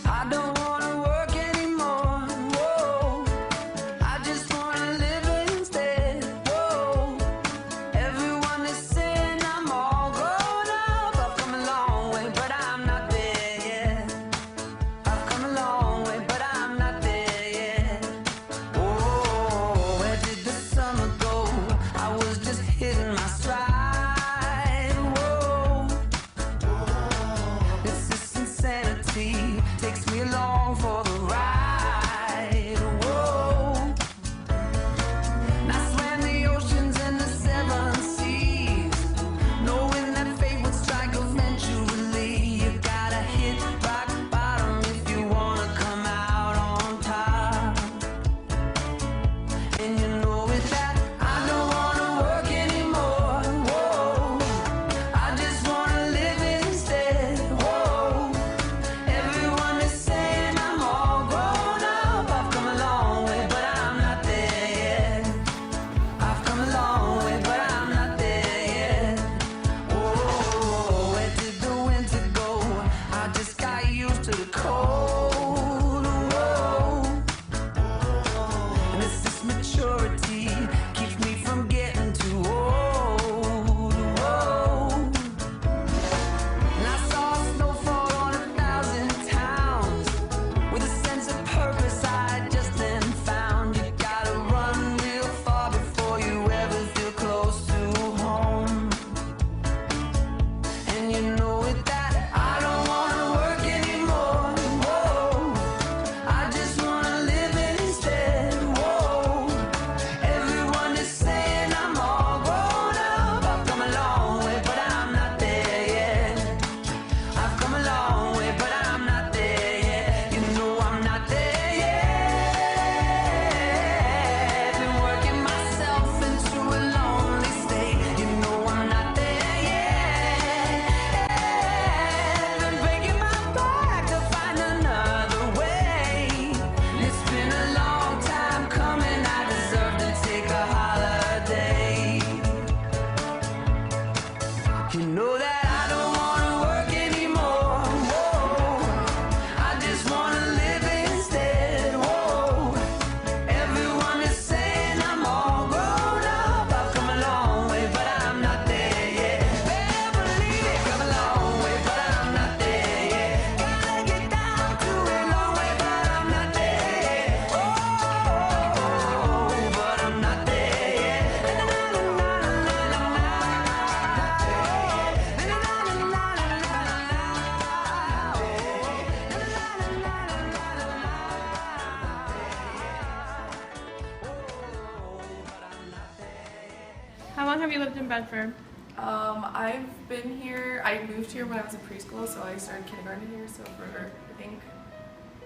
I don't wanna work anymore. Whoa. I just wanna live instead. Whoa. Everyone is saying I'm all grown up. I've come a long way, but I'm not there yet. I've come a long way, but I'm not there yet. Whoa, where did the summer go? I was just hitting my stride. Whoa, this is insanity. Takes me along for the ride. Whoa, I swam the oceans and the seven seas, knowing that fate would strike eventually. You gotta hit rock bottom if you wanna come out on top. And you know with that, I don't wanna work anymore. Whoa, I just wanna live instead. Whoa, everyone is saying I'm all grown up. I've come a long way, but I'm not there yet. I've come a long way, but I'm not there yet. Whoa, where did the winter go? I just got used to the cold. Whoa, and it's this maturity keeps me from getting too old. Whoa, and I saw snowfall on 1,000 towns with a sense of purpose I just then found. You gotta run real far before you ever feel close to home. And you know with that, I don't wanna work anymore. Whoa, I just wanna live instead. Whoa, everyone is saying I'm all grown up. I've come a long way, but I'm not there yet. I've come a long way, but I'm not there yet. You know I'm not there yet. Been working myself into a lonely state. You know I'm not there yet. Been breaking my back to find another way. It's been a long time coming. I deserve to take a holiday. You know that I don't wanna work anymore. Whoa, I just wanna live instead. Whoa, everyone is saying I'm all grown up. I've come a long way, but I'm not there yet. Better believe it, come a long way, but I'm not there yet. Gotta get down to it, long way, but I'm not there yet. Oh, but I'm not there yet. How long have you lived in Bedford? I've been here, I moved here when I was in preschool, so I started kindergarten here, so for, I think,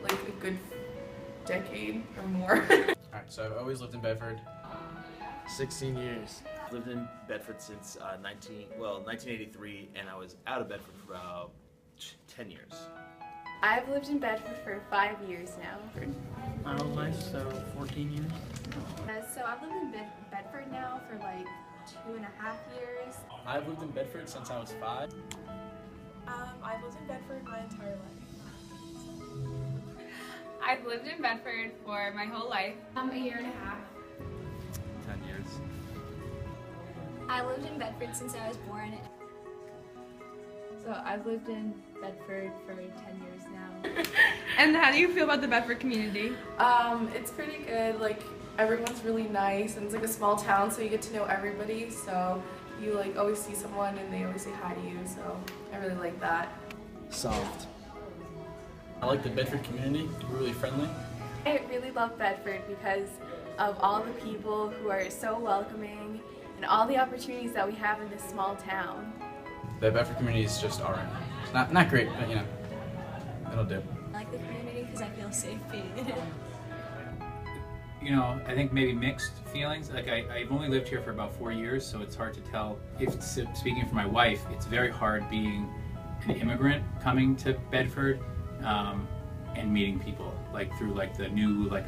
like a good decade or more. Alright, so I've always lived in Bedford. 16 years. Lived in Bedford since 1983, and I was out of Bedford for about 10 years. I've lived in Bedford for 5 years now. My whole life, so 14 years. So I've lived in Bedford now for like 2.5 years. I've lived in Bedford since I was 5. I've lived in Bedford my entire life. I've lived in Bedford for my whole life. A year and a half. 10 years. I lived in Bedford since I was born. So I've lived in Bedford for 10 years now. And how do you feel about the Bedford community? It's pretty good, like everyone's really nice, and it's like a small town, so you get to know everybody, so you like always see someone and they always say hi to you, so I really like that. Solved. I like the Bedford community. We're really friendly. I really love Bedford because of all the people who are so welcoming and all the opportunities that we have in this small town. The Bedford community is just alright. It's not great, but you know, it'll do. I like the community because I feel safe being in it. You know, I think maybe mixed feelings. Like I've only lived here for about 4 years, so it's hard to tell. If speaking for my wife, it's very hard being an immigrant coming to Bedford and meeting people like through like the new like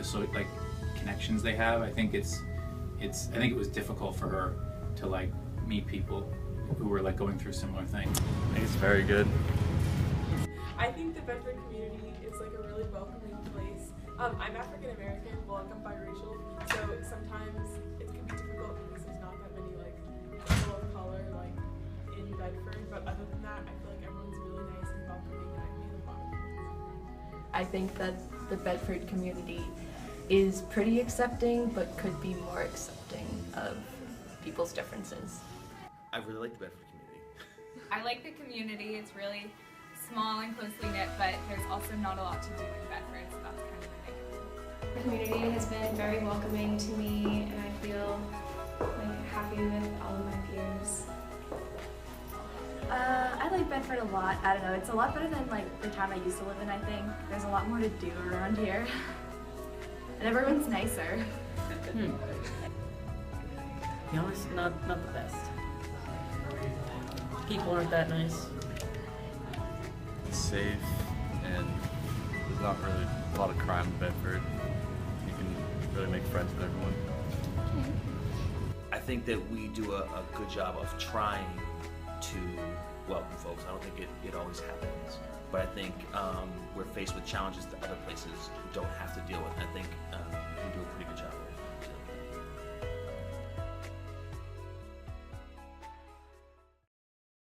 connections they have. I think it was difficult for her to like meet people who were like going through similar things. I think it's very good. I think the Bedford community is like a really welcoming place. I'm African American, well, like I'm biracial, so sometimes it can be difficult because there's not that many like people of color like in Bedford. But other than that, I feel like everyone's really nice and welcoming, and I've made a lot of friends. I think that the Bedford community is pretty accepting, but could be more accepting of people's differences. I really like the Bedford community. I like the community. It's really small and closely knit, but there's also not a lot to do in Bedford, so that's kind of the negative. The community has been very welcoming to me, and I feel like happy with all of my peers. I like Bedford a lot. I don't know, it's a lot better than like the town I used to live in, I think. There's a lot more to do around here. And everyone's nicer. To be honest, not the best. People aren't that nice. It's safe, and there's not really a lot of crime in Bedford. You can really make friends with everyone. I think that we do a good job of trying to welcome folks. I don't think it always happens, but I think we're faced with challenges that other places don't have to deal with. I think